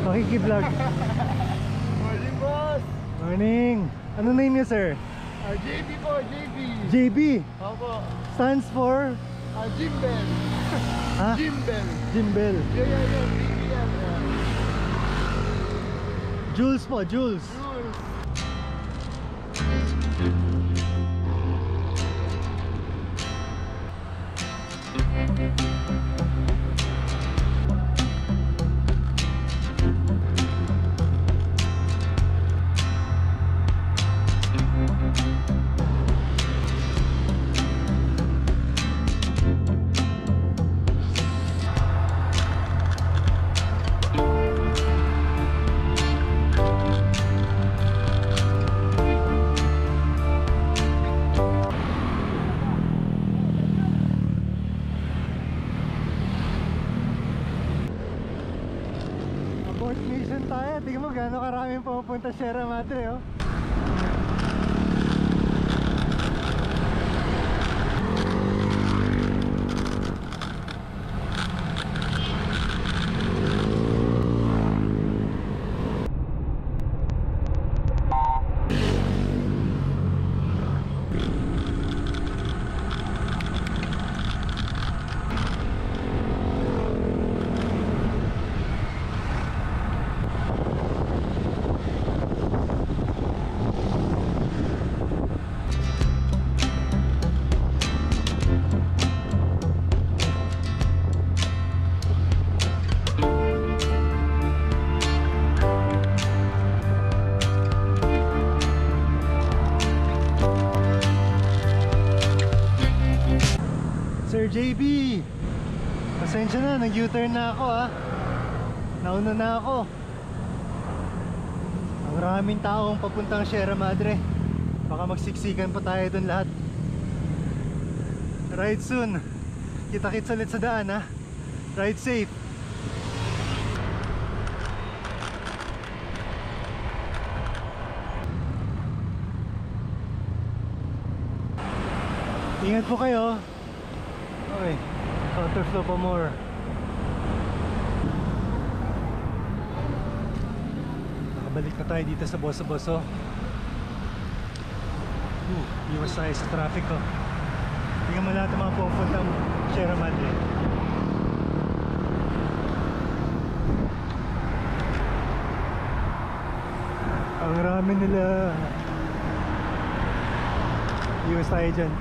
Makiki-vlog. Morning, boss! Morning! Ano name niyo, sir? JB po, JB! JB! Opo. Stands for? Jimbel. Ha? Jimbel. Jimbel. Yeah. Jules po, Jules. Jules. Abort mission tayo. Tingnan mo gano'ng karaming pumupunta Sierra Madre, oh. Sir JB, pasensya na, nag-U-turn na ako, ha. Nauna na ako. Ang maraming taong papuntang Sierra Madre. Baka magsiksikan pa tayo dun lahat. Ride soon. Kita-kits ulit sa daan, ha. Ride safe. Ingat po kayo. Okay, counterflow pa more. Nakabalik na tayo dito sa Boso-Boso. Iwas tayo sa traffic, oh. Tingnan mo lahat ng mga pupuntang Sierra Madre. Ang rami nila. Iwas tayo dyan.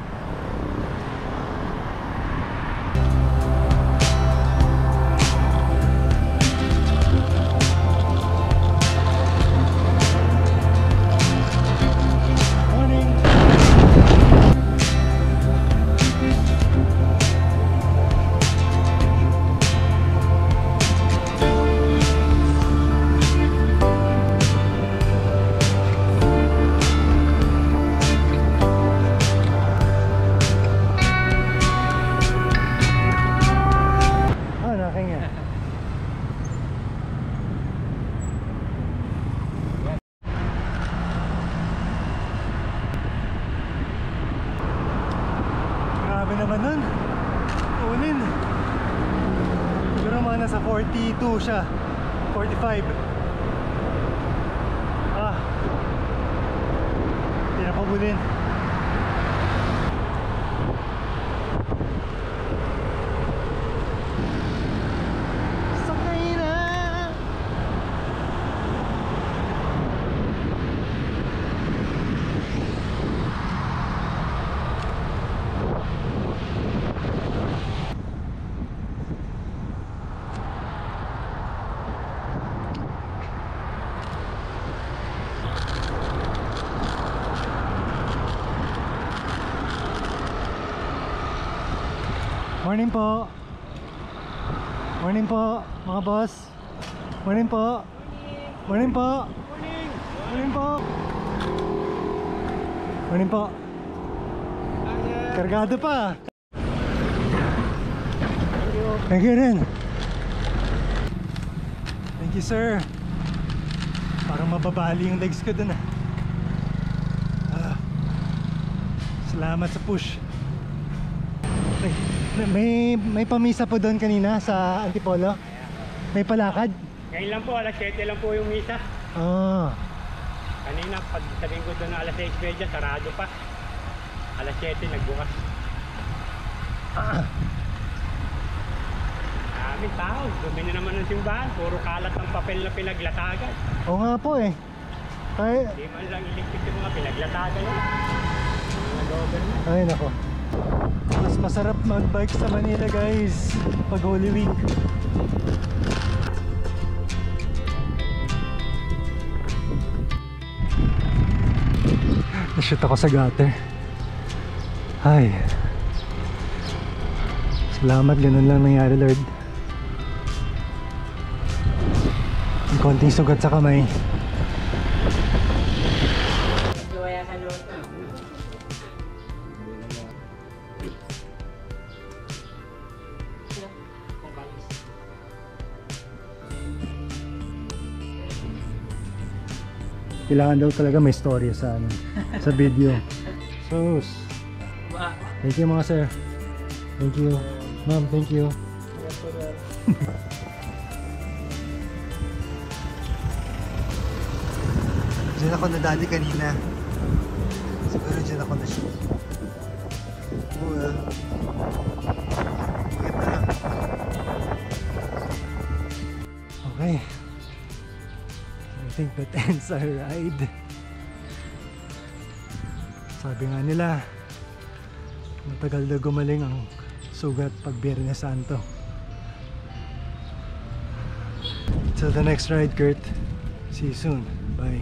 Naman nun unin siguro mga nasa 42 siya, 45. Hindi na pabulin. Sakay na. Morning po. Morning po, mga boss. Morning po. Morning po. Morning po. Morning po. Kargado pa. Thank you rin. Thank you, sir. Parang mababali yung legs ko dun ah. Salamat sa push. Okay. May pamisa po doon kanina sa Antipolo? May palakad? Ngayon lang po, alas 7 lang po yung misa. Ah. Kanina, pag sabihin ko doon na alas 6:30, sarado pa. Alas 7, nagbukas. Daming tao, dumi na naman ng simbahan. Puro kalat ng papel na pinaglatagan. Oo nga po eh. Ay, Hindi man lang iligpit yung mga pinaglatagan nila. Mga government. ay nako. Mas masarap mag-bike sa Manila guys pag Holy Week. Nashoot ako sa gutter. Ay. Salamat, ganun lang nangyari, Lord. Ang konting sugat sa kamay. Kailangan daw talaga may storya sa ano, sa video. So, thank you mga sir. Thank you. Ma'am, thank you. Diyan ako nadali kanina. Siguro diyan ako na-shoot. Well, ganda lang. Okay. I think that ends our ride. Sabi nga nila, matagal na gumaling ang sugat pag Biyernes Santo. Till the next ride, Kurt. See you soon. Bye.